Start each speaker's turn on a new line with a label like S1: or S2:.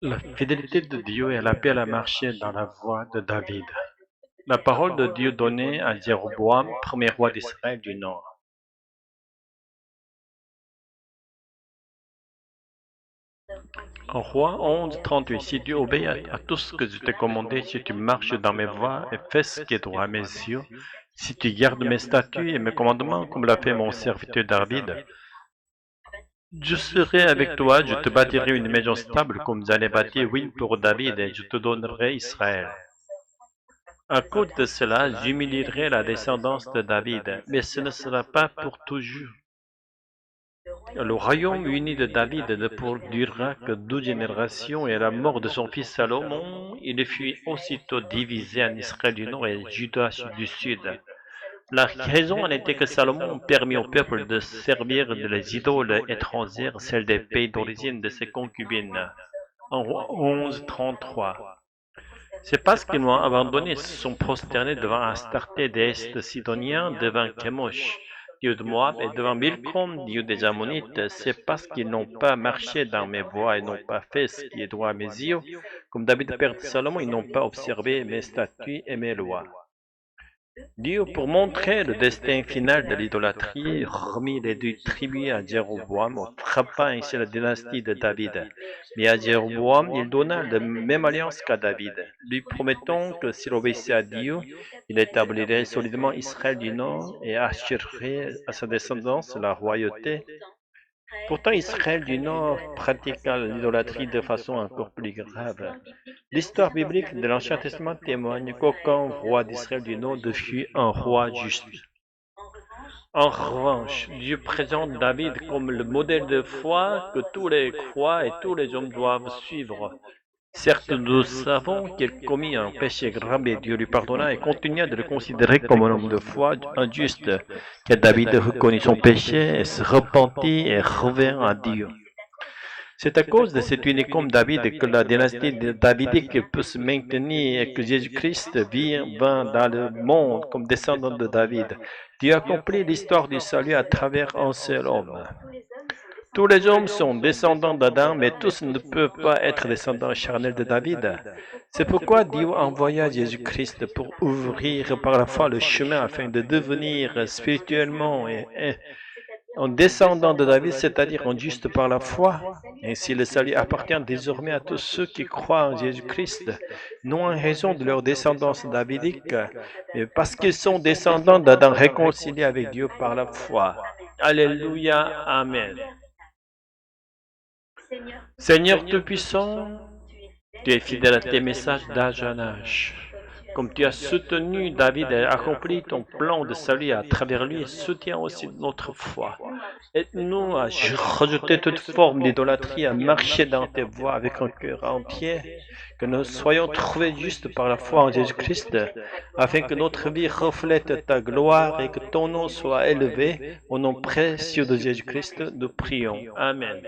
S1: La fidélité de Dieu est l'appel à marcher dans la voie de David. La parole de Dieu donnée à Jéroboam, premier roi d'Israël du Nord. En Roi 11, 38, si tu obéis à tout ce que je t'ai commandé, si tu marches dans mes voies et fais ce qui est droit à mes yeux, si tu gardes mes statuts et mes commandements comme l'a fait mon serviteur David, je serai avec toi, je te bâtirai une maison stable comme j'allais bâtir une pour David et je te donnerai Israël. À cause de cela, j'humilierai la descendance de David, mais ce ne sera pas pour toujours. Le royaume uni de David ne durera que 12 générations et à la mort de son fils Salomon, il fut aussitôt divisé en Israël du Nord et Juda du Sud. La raison en était que Salomon permit au peuple de servir les idoles étrangères, celles des pays d'origine de ses concubines. En Roi 11, 33. C'est parce qu'ils m'ont abandonné, se sont prosternés devant Astarté, déesse sidonien, devant Chemosh, dieu de Moab, et devant Milcom, dieu des Ammonites. C'est parce qu'ils n'ont pas marché dans mes voies et n'ont pas fait ce qui est droit à mes yeux. Comme David, père de Salomon, ils n'ont pas observé mes statuts et mes lois. Dieu, pour montrer le destin final de l'idolâtrie, remit les 2 tribus à Jéroboam, frappant ainsi la dynastie de David. Mais à Jéroboam, il donna la même alliance qu'à David, lui promettant que s'il obéissait à Dieu, il établirait solidement Israël du Nord et assurerait à sa descendance la royauté. Pourtant, Israël du Nord pratiqua l'idolâtrie de façon encore plus grave. L'histoire biblique de l'Ancien Testament témoigne qu'aucun roi d'Israël du Nord ne fut un roi juste. En revanche, Dieu présente David comme le modèle de foi que tous les croix et tous les hommes doivent suivre. Certes, nous savons qu'il commis un péché grave et Dieu lui pardonna et continua de le considérer comme un homme de foi injuste, car David reconnut son péché et se repentit et revint à Dieu. C'est à cause de cet unique homme David que la dynastie davidique peut se maintenir et que Jésus-Christ vint dans le monde comme descendant de David. Dieu accomplit l'histoire du salut à travers un seul homme. Tous les hommes sont descendants d'Adam, mais tous ne peuvent pas être descendants charnels de David. C'est pourquoi Dieu envoya Jésus-Christ pour ouvrir par la foi le chemin afin de devenir spirituellement un descendant de David, c'est-à-dire un juste par la foi. Ainsi, le salut appartient désormais à tous ceux qui croient en Jésus-Christ, non en raison de leur descendance davidique, mais parce qu'ils sont descendants d'Adam réconciliés avec Dieu par la foi. Alléluia, Amen. Seigneur Tout-Puissant, tu es fidèle à tes messages d'âge en âge. Comme tu as soutenu David et accompli ton plan de salut à travers lui, soutiens aussi notre foi. Aide-nous à rejeter toute forme d'idolâtrie, à marcher dans tes voies avec un cœur entier, que nous soyons trouvés justes par la foi en Jésus-Christ, afin que notre vie reflète ta gloire et que ton nom soit élevé. Au nom précieux de Jésus-Christ, nous prions. Amen.